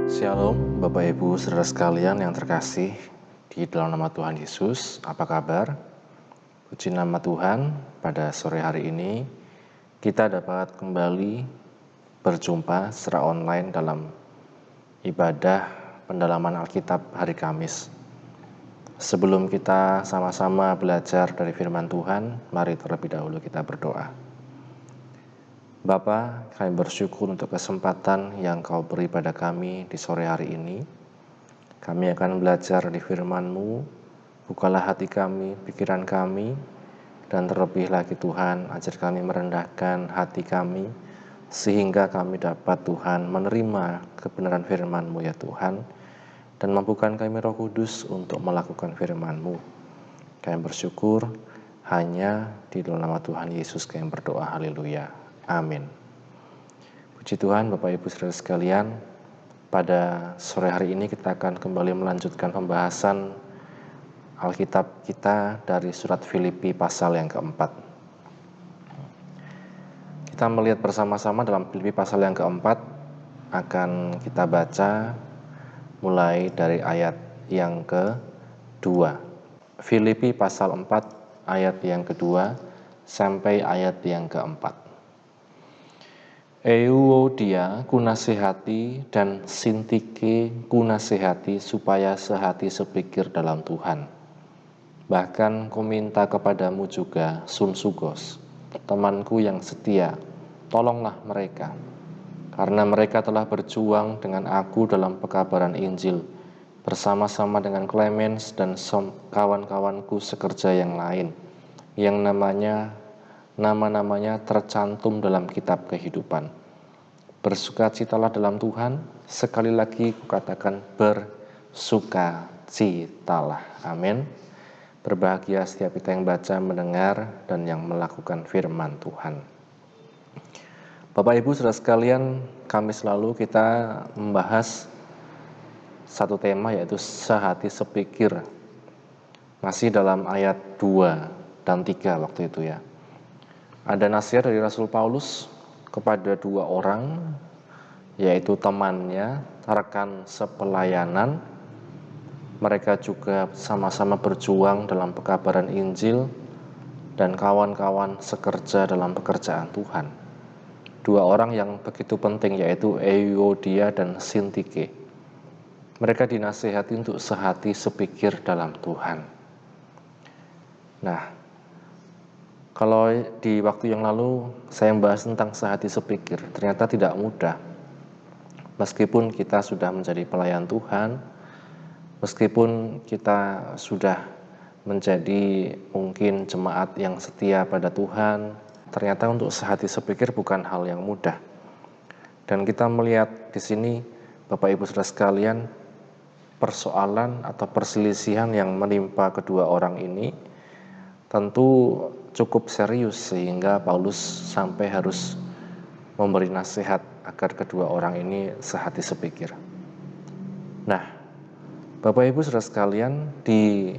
Shalom Bapak Ibu saudara sekalian yang terkasih di dalam nama Tuhan Yesus. Apa kabar? Puji nama Tuhan, pada sore hari ini kita dapat kembali berjumpa secara online dalam ibadah pendalaman Alkitab hari Kamis. Sebelum kita sama-sama belajar dari firman Tuhan, mari terlebih dahulu kita berdoa. Bapa, kami bersyukur untuk kesempatan yang Kau beri pada kami di sore hari ini. Kami akan belajar di firman-Mu, bukalah hati kami, pikiran kami, dan terlebih lagi Tuhan, ajar kami merendahkan hati kami, sehingga kami dapat Tuhan menerima kebenaran firman-Mu ya Tuhan, dan mampukan kami Roh Kudus untuk melakukan firman-Mu. Kami bersyukur hanya di dalam nama Tuhan Yesus kami berdoa, haleluya. Amin. Puji Tuhan Bapak Ibu saudara sekalian, pada sore hari ini kita akan kembali melanjutkan pembahasan Alkitab kita dari surat Filipi pasal yang keempat. Kita melihat bersama-sama dalam Filipi pasal yang keempat, akan kita baca mulai dari ayat yang kedua. Filipi pasal 4 ayat yang kedua sampai ayat yang keempat. Euodia kunasihati dan Sintike kunasihati supaya sehati sepikir dalam Tuhan. Bahkan kuminta kepadamu juga Sunsugos, temanku yang setia, tolonglah mereka, karena mereka telah berjuang dengan aku dalam pekabaran Injil, bersama-sama dengan Clemens dan kawan-kawanku sekerja yang lain, yang nama-namanya tercantum dalam kitab kehidupan. Bersukacitalah dalam Tuhan, sekali lagi kukatakan bersukacitalah. Amin. Berbahagia setiap kita yang baca, mendengar, dan yang melakukan firman Tuhan. Bapak Ibu saudara sekalian, Kamis lalu kita membahas satu tema, yaitu sehati sepikir. Masih dalam ayat 2 dan 3 waktu itu ya. Ada nasihat dari Rasul Paulus kepada dua orang, yaitu temannya, rekan sepelayanan. Mereka juga sama-sama berjuang dalam pekabaran Injil dan kawan-kawan sekerja dalam pekerjaan Tuhan. Dua orang yang begitu penting, yaitu Euodia dan Sintike. Mereka dinasihati untuk sehati sepikir dalam Tuhan. Nah, kalau di waktu yang lalu saya membahas tentang sehati sepikir, ternyata tidak mudah. Meskipun kita sudah menjadi pelayan Tuhan, meskipun kita sudah menjadi mungkin jemaat yang setia pada Tuhan, ternyata untuk sehati sepikir bukan hal yang mudah. Dan kita melihat di sini, Bapak Ibu saudara sekalian, persoalan atau perselisihan yang menimpa kedua orang ini tentu cukup serius, sehingga Paulus sampai harus memberi nasihat agar kedua orang ini sehati sepikir. Nah, Bapak Ibu saudara sekalian, di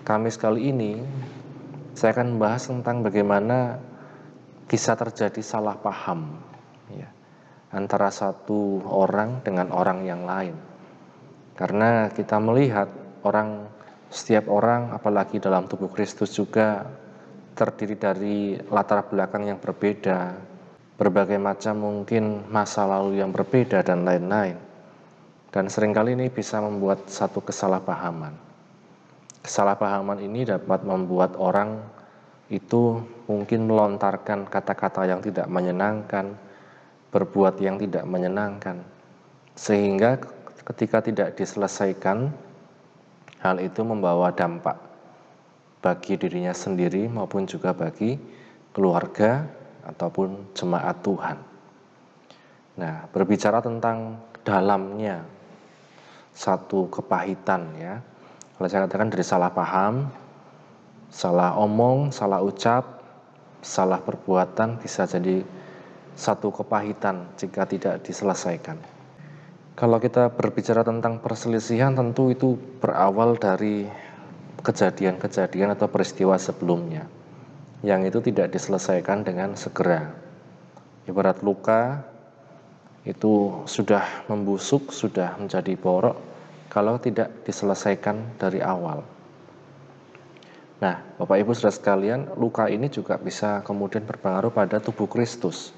Kamis kali ini saya akan membahas tentang bagaimana bisa terjadi salah paham ya, antara satu orang dengan orang yang lain. Karena kita melihat setiap orang, apalagi dalam tubuh Kristus juga, terdiri dari latar belakang yang berbeda, berbagai macam mungkin masa lalu yang berbeda dan lain-lain. Dan seringkali ini bisa membuat satu kesalahpahaman. Kesalahpahaman ini dapat membuat orang itu mungkin melontarkan kata-kata yang tidak menyenangkan, berbuat yang tidak menyenangkan, sehingga ketika tidak diselesaikan, hal itu membawa dampak bagi dirinya sendiri maupun juga bagi keluarga ataupun jemaat Tuhan. Nah, berbicara tentang dalamnya satu kepahitan ya, kalau saya katakan dari salah paham, salah omong, salah ucap, salah perbuatan bisa jadi satu kepahitan jika tidak diselesaikan. Kalau kita berbicara tentang perselisihan, tentu itu berawal dari kejadian-kejadian atau peristiwa sebelumnya. yang itu tidak diselesaikan dengan segera. Ibarat luka itu sudah membusuk, sudah menjadi borok kalau tidak diselesaikan dari awal. Nah, Bapak Ibu Saudara sekalian, luka ini juga bisa kemudian berpengaruh pada tubuh Kristus.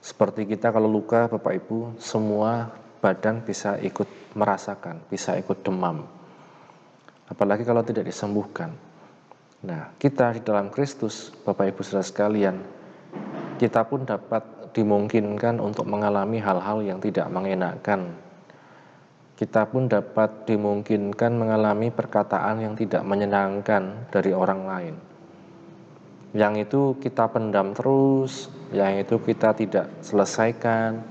Seperti kita kalau luka, Bapak Ibu, semua badan bisa ikut merasakan, bisa ikut demam. Apalagi kalau tidak disembuhkan. Nah, kita di dalam Kristus, Bapak Ibu Saudara sekalian, kita pun dapat dimungkinkan untuk mengalami hal-hal yang tidak mengenakan. Kita pun dapat dimungkinkan mengalami perkataan yang tidak menyenangkan dari orang lain. Yang itu kita pendam terus, yang itu kita tidak selesaikan,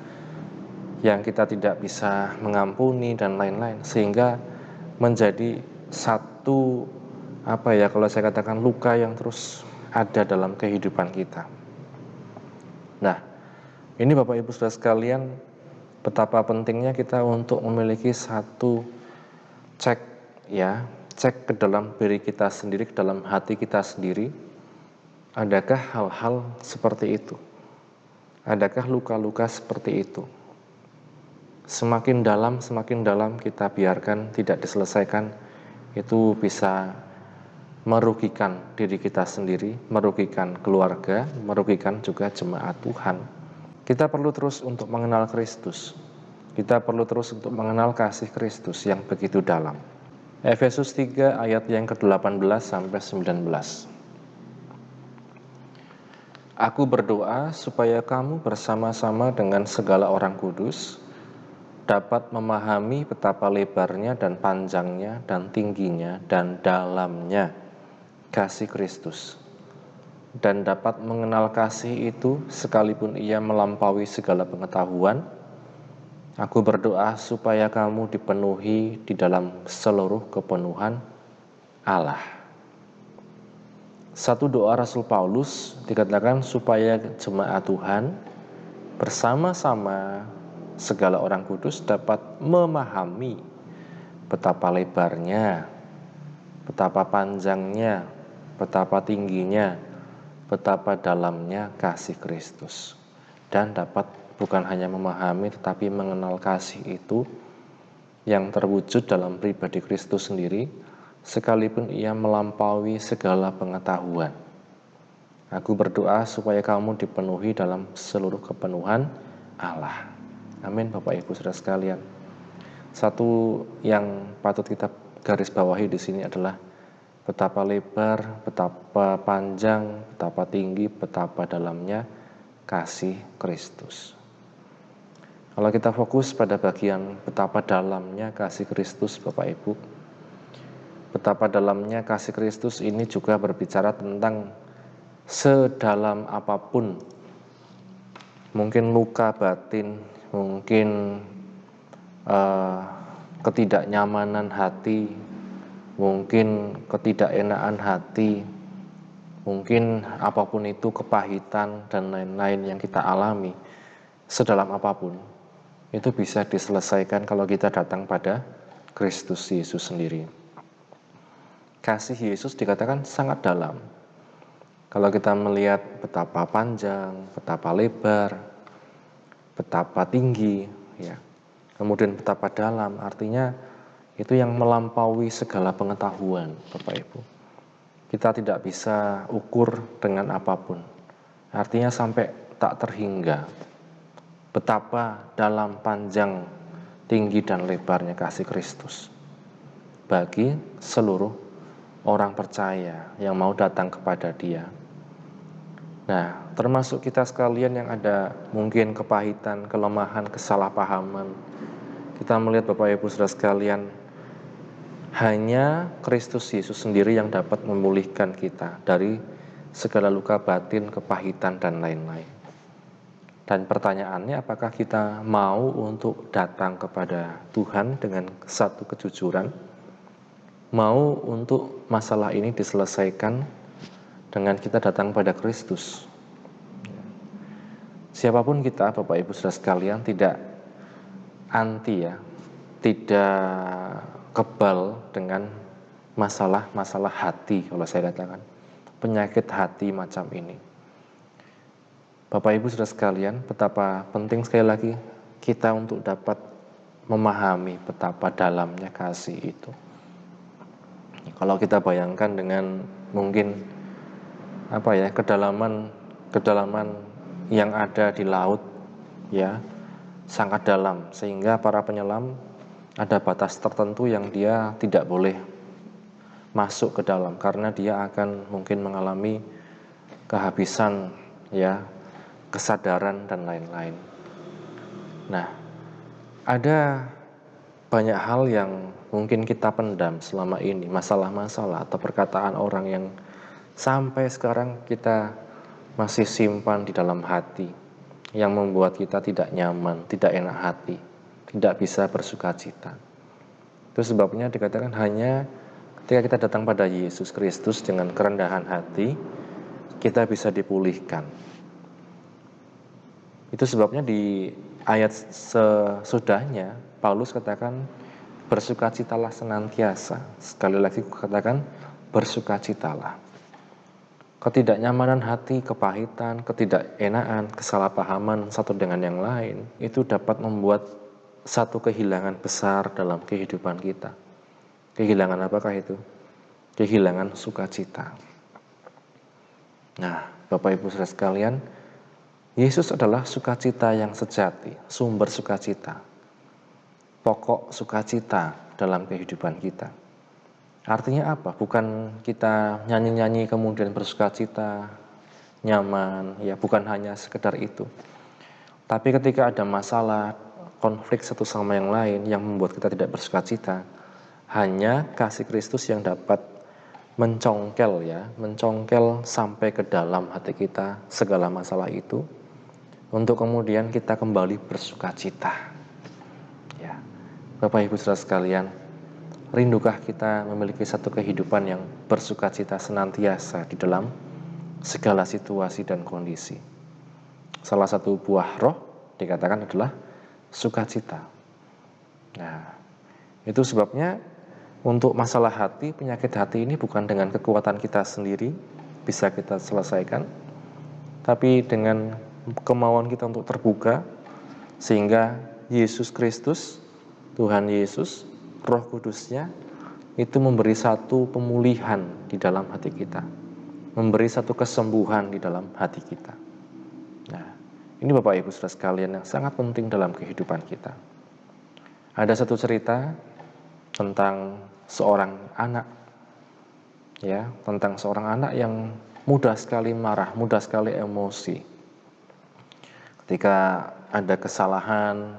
yang kita tidak bisa mengampuni dan lain-lain, sehingga menjadi satu kalau saya katakan luka yang terus ada dalam kehidupan kita. Nah, ini Bapak Ibu Saudara sekalian, betapa pentingnya kita untuk memiliki satu cek ke dalam diri kita sendiri, ke dalam hati kita sendiri. Adakah hal-hal seperti itu? Adakah luka-luka seperti itu? Semakin dalam kita biarkan tidak diselesaikan, itu bisa merugikan diri kita sendiri, merugikan keluarga, merugikan juga jemaat Tuhan. Kita perlu terus untuk mengenal Kristus. Kita perlu terus untuk mengenal kasih Kristus yang begitu dalam. Efesus 3 ayat yang ke-18 sampai 19. Aku berdoa supaya kamu bersama-sama dengan segala orang kudus dapat memahami betapa lebarnya dan panjangnya dan tingginya dan dalamnya kasih Kristus, dan dapat mengenal kasih itu sekalipun ia melampaui segala pengetahuan. Aku berdoa supaya kamu dipenuhi di dalam seluruh kepenuhan Allah. Satu doa Rasul Paulus dikatakan supaya jemaat Tuhan bersama-sama segala orang kudus dapat memahami betapa lebarnya, betapa panjangnya, betapa tingginya, betapa dalamnya kasih Kristus, dan dapat bukan hanya memahami tetapi mengenal kasih itu yang terwujud dalam pribadi Kristus sendiri, sekalipun ia melampaui segala pengetahuan. Aku berdoa supaya kamu dipenuhi dalam seluruh kepenuhan Allah. Amin, Bapak Ibu Saudara sekalian. Satu yang patut kita garis bawahi di sini adalah betapa lebar, betapa panjang, betapa tinggi, betapa dalamnya kasih Kristus. Kalau kita fokus pada bagian betapa dalamnya kasih Kristus, Bapak Ibu, betapa dalamnya kasih Kristus ini juga berbicara tentang sedalam apapun, mungkin luka batin, mungkin ketidaknyamanan hati, mungkin ketidakenaan hati, mungkin apapun itu, kepahitan dan lain-lain yang kita alami, sedalam apapun, itu bisa diselesaikan kalau kita datang pada Kristus Yesus sendiri. Kasih Yesus dikatakan sangat dalam. Kalau kita melihat betapa panjang, betapa lebar, betapa tinggi, kemudian betapa dalam, artinya itu yang melampaui segala pengetahuan, Bapak Ibu. Kita tidak bisa ukur dengan apapun. Artinya sampai tak terhingga betapa dalam, panjang, tinggi dan lebarnya kasih Kristus bagi seluruh orang percaya yang mau datang kepada Dia. Nah, termasuk kita sekalian yang ada mungkin kepahitan, kelemahan, kesalahpahaman. Kita melihat Bapak Ibu Saudara sekalian, hanya Kristus Yesus sendiri yang dapat memulihkan kita dari segala luka batin, kepahitan, dan lain-lain. Dan pertanyaannya, apakah kita mau untuk datang kepada Tuhan dengan satu kejujuran? Mau untuk masalah ini diselesaikan dengan kita datang pada Kristus? Siapapun kita, Bapak Ibu Saudara sekalian, tidak anti tidak kebal dengan masalah-masalah hati, kalau saya katakan. penyakit hati macam ini. Bapak Ibu Saudara sekalian, betapa penting sekali lagi kita untuk dapat memahami betapa dalamnya kasih itu. Kalau kita bayangkan dengan mungkin kedalaman yang ada di laut, ya, sangat dalam, sehingga para penyelam ada batas tertentu yang dia tidak boleh masuk ke dalam karena dia akan mungkin mengalami kehabisan, ya, kesadaran dan lain-lain. Nah, ada banyak hal yang mungkin kita pendam selama ini, masalah-masalah atau perkataan orang yang sampai sekarang kita masih simpan di dalam hati, yang membuat kita tidak nyaman, tidak enak hati, tidak bisa bersukacita. Itu sebabnya dikatakan hanya ketika kita datang pada Yesus Kristus dengan kerendahan hati, kita bisa dipulihkan. Itu sebabnya di ayat sesudahnya Paulus katakan bersukacitalah senantiasa. Sekali lagi katakan bersukacitalah. Ketidaknyamanan hati, kepahitan, ketidakenaan, kesalahpahaman satu dengan yang lain itu dapat membuat satu kehilangan besar dalam kehidupan kita. Kehilangan apakah itu? Kehilangan sukacita. Nah, Bapak Ibu Saudara sekalian, Yesus adalah sukacita yang sejati, sumber sukacita, pokok sukacita dalam kehidupan kita. Artinya apa? Bukan kita nyanyi-nyanyi kemudian bersukacita, nyaman, ya, bukan hanya sekedar itu. Tapi ketika ada masalah, konflik satu sama yang lain yang membuat kita tidak bersukacita, hanya kasih Kristus yang dapat mencongkel sampai ke dalam hati kita segala masalah itu, untuk kemudian kita kembali bersukacita. Ya, Bapak Ibu Saudara sekalian, rindukah kita memiliki satu kehidupan yang bersukacita senantiasa di dalam segala situasi dan kondisi? Salah satu buah roh dikatakan adalah sukacita. Nah, itu sebabnya untuk masalah hati, penyakit hati ini bukan dengan kekuatan kita sendiri bisa kita selesaikan, tapi dengan kemauan kita untuk terbuka, sehingga Yesus Kristus, Tuhan Yesus, Roh Kudusnya itu memberi satu pemulihan di dalam hati kita, memberi satu kesembuhan di dalam hati kita. Nah, ini Bapak Ibu Saudara sekalian yang sangat penting dalam kehidupan kita. Ada satu cerita tentang seorang anak, ya, tentang seorang anak yang mudah sekali marah, mudah sekali emosi. Ketika ada kesalahan,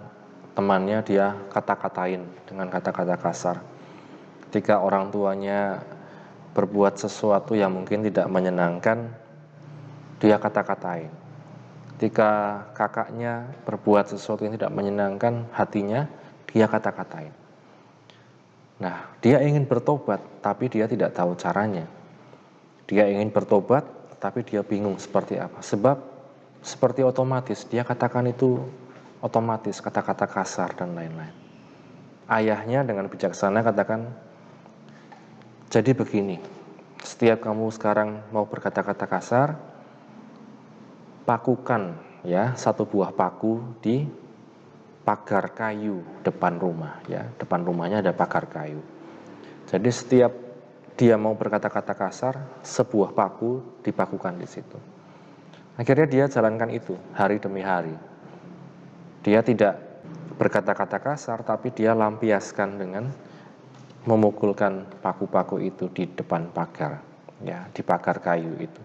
temannya dia kata-katain dengan kata-kata kasar. Ketika orang tuanya berbuat sesuatu yang mungkin tidak menyenangkan, dia kata-katain. Ketika kakaknya berbuat sesuatu yang tidak menyenangkan hatinya, dia kata-katain. Nah, dia ingin bertobat, tapi dia tidak tahu caranya. Dia ingin bertobat, tapi dia bingung seperti apa. Sebab seperti otomatis, dia katakan itu otomatis, kata-kata kasar dan lain-lain. Ayahnya dengan bijaksana katakan, jadi begini, setiap kamu sekarang mau berkata-kata kasar, pakukan, ya, satu buah paku di pagar kayu depan rumah, ya, depan rumahnya ada pagar kayu. Jadi setiap dia mau berkata-kata kasar, sebuah paku dipakukan di situ. Akhirnya dia jalankan itu hari demi hari. Dia tidak berkata-kata kasar, tapi dia lampiaskan dengan memukulkan paku-paku itu di depan pagar, ya, di pagar kayu itu.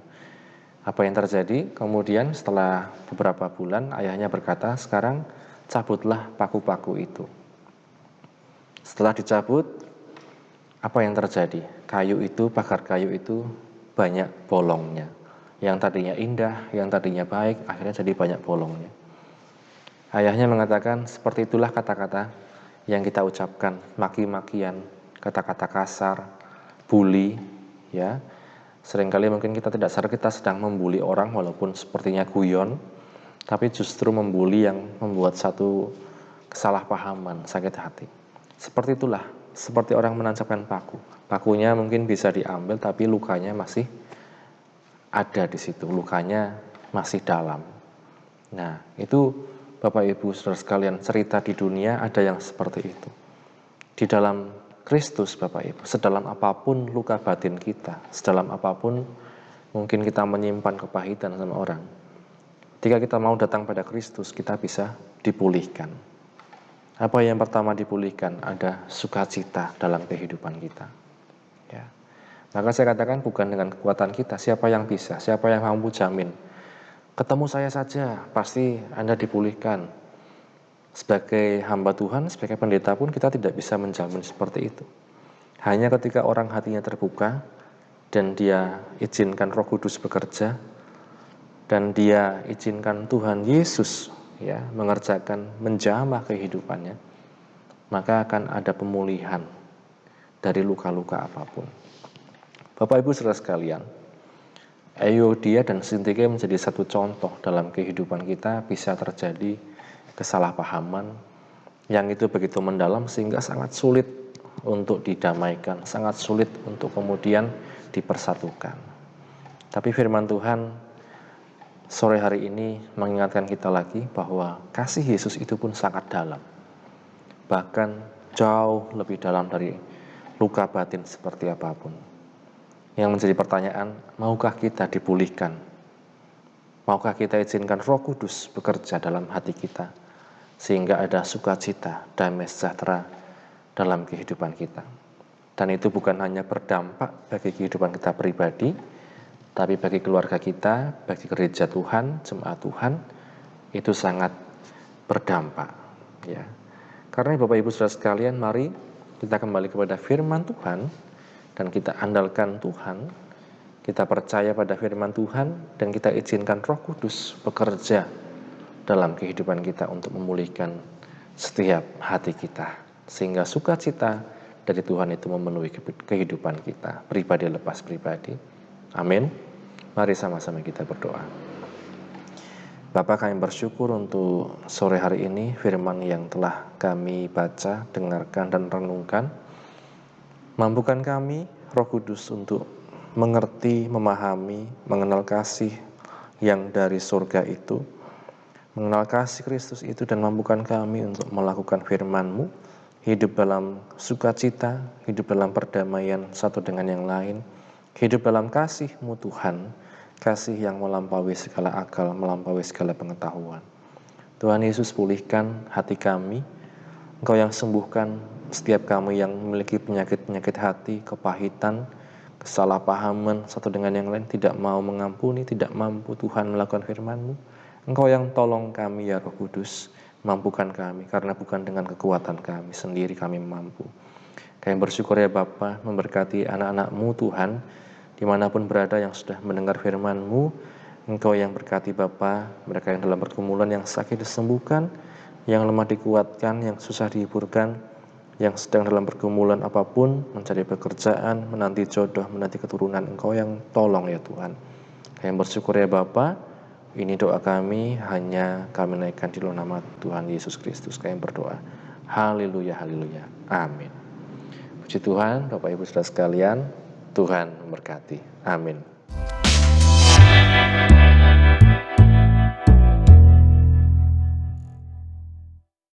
Apa yang terjadi? Kemudian setelah beberapa bulan, ayahnya berkata, sekarang cabutlah paku-paku itu. Setelah dicabut, apa yang terjadi? Kayu itu, pagar kayu itu banyak bolongnya. Yang tadinya indah, yang tadinya baik, akhirnya jadi banyak bolongnya. Ayahnya mengatakan, seperti itulah kata-kata yang kita ucapkan, maki-makian, kata-kata kasar, bully, ya. Seringkali mungkin kita tidak sadar kita sedang membuli orang walaupun sepertinya guyon, tapi justru membuli yang membuat satu kesalahpahaman, sakit hati. Seperti itulah, seperti orang menancapkan paku. Pakunya mungkin bisa diambil, tapi lukanya masih ada di situ, lukanya masih dalam. Nah, itu Bapak Ibu Saudara sekalian, cerita di dunia ada yang seperti itu. Di dalam Kristus Bapak Ibu, sedalam apapun luka batin kita, sedalam apapun mungkin kita menyimpan kepahitan sama orang, ketika kita mau datang pada Kristus, kita bisa dipulihkan. Apa yang pertama dipulihkan? Ada sukacita dalam kehidupan kita. Ya. Maka saya katakan bukan dengan kekuatan kita, siapa yang bisa, siapa yang mampu jamin. Ketemu saya saja, pasti Anda dipulihkan. Sebagai hamba Tuhan, sebagai pendeta pun kita tidak bisa menjamin seperti itu. Hanya ketika orang hatinya terbuka, dan dia izinkan Roh Kudus bekerja, dan dia izinkan Tuhan Yesus ya mengerjakan, menjamah kehidupannya, maka akan ada pemulihan dari luka-luka apapun. Bapak Ibu Saudara sekalian, Euodia dan Syntyche menjadi satu contoh dalam kehidupan kita. Bisa terjadi kesalahpahaman yang itu begitu mendalam sehingga sangat sulit untuk didamaikan, sangat sulit untuk kemudian dipersatukan. Tapi firman Tuhan sore hari ini mengingatkan kita lagi bahwa kasih Yesus itu pun sangat dalam, bahkan jauh lebih dalam dari luka batin seperti apapun. Yang menjadi pertanyaan, maukah kita dipulihkan? Maukah kita izinkan Roh Kudus bekerja dalam hati kita, sehingga ada sukacita, damai sejahtera dalam kehidupan kita. Dan itu bukan hanya berdampak bagi kehidupan kita pribadi, tapi bagi keluarga kita, bagi gereja Tuhan, jemaat Tuhan, itu sangat berdampak. Ya. Karena Bapak Ibu Saudara sekalian, mari kita kembali kepada firman Tuhan, dan kita andalkan Tuhan, kita percaya pada firman Tuhan, dan kita izinkan Roh Kudus bekerja dalam kehidupan kita untuk memulihkan setiap hati kita, sehingga sukacita dari Tuhan itu memenuhi kehidupan kita, pribadi lepas pribadi. Amin. Mari sama-sama kita berdoa. Bapa, kami bersyukur untuk sore hari ini firman yang telah kami baca, dengarkan, dan renungkan. Mampukan kami, Roh Kudus, untuk mengerti, memahami, mengenal kasih yang dari surga itu, mengenal kasih Kristus itu, dan mampukan kami untuk melakukan firman-Mu, hidup dalam sukacita, hidup dalam perdamaian satu dengan yang lain, hidup dalam kasih-Mu Tuhan, kasih yang melampaui segala akal, melampaui segala pengetahuan. Tuhan Yesus, pulihkan hati kami, Engkau yang sembuhkan setiap kami yang memiliki penyakit-penyakit hati, kepahitan, kesalahpahaman satu dengan yang lain, tidak mau mengampuni, tidak mampu Tuhan melakukan firman-Mu. Engkau yang tolong kami ya Roh Kudus, mampukan kami, karena bukan dengan kekuatan kami sendiri kami mampu. Kami bersyukur ya Bapa, memberkati anak-anak-Mu Tuhan, dimanapun berada yang sudah mendengar firman-Mu. Engkau yang berkati Bapa, mereka yang dalam pergumulan, yang sakit disembuhkan, yang lemah dikuatkan, yang susah dihiburkan, yang sedang dalam pergumulan apapun, mencari pekerjaan, menanti jodoh, menanti keturunan, Engkau yang tolong ya Tuhan. Kami bersyukur ya Bapa, ini doa kami, hanya kami naikkan di dalam nama Tuhan Yesus Kristus. Kami berdoa. Haleluya, haleluya. Amin. Puji Tuhan, Bapak Ibu Saudara sekalian, Tuhan memberkati. Amin.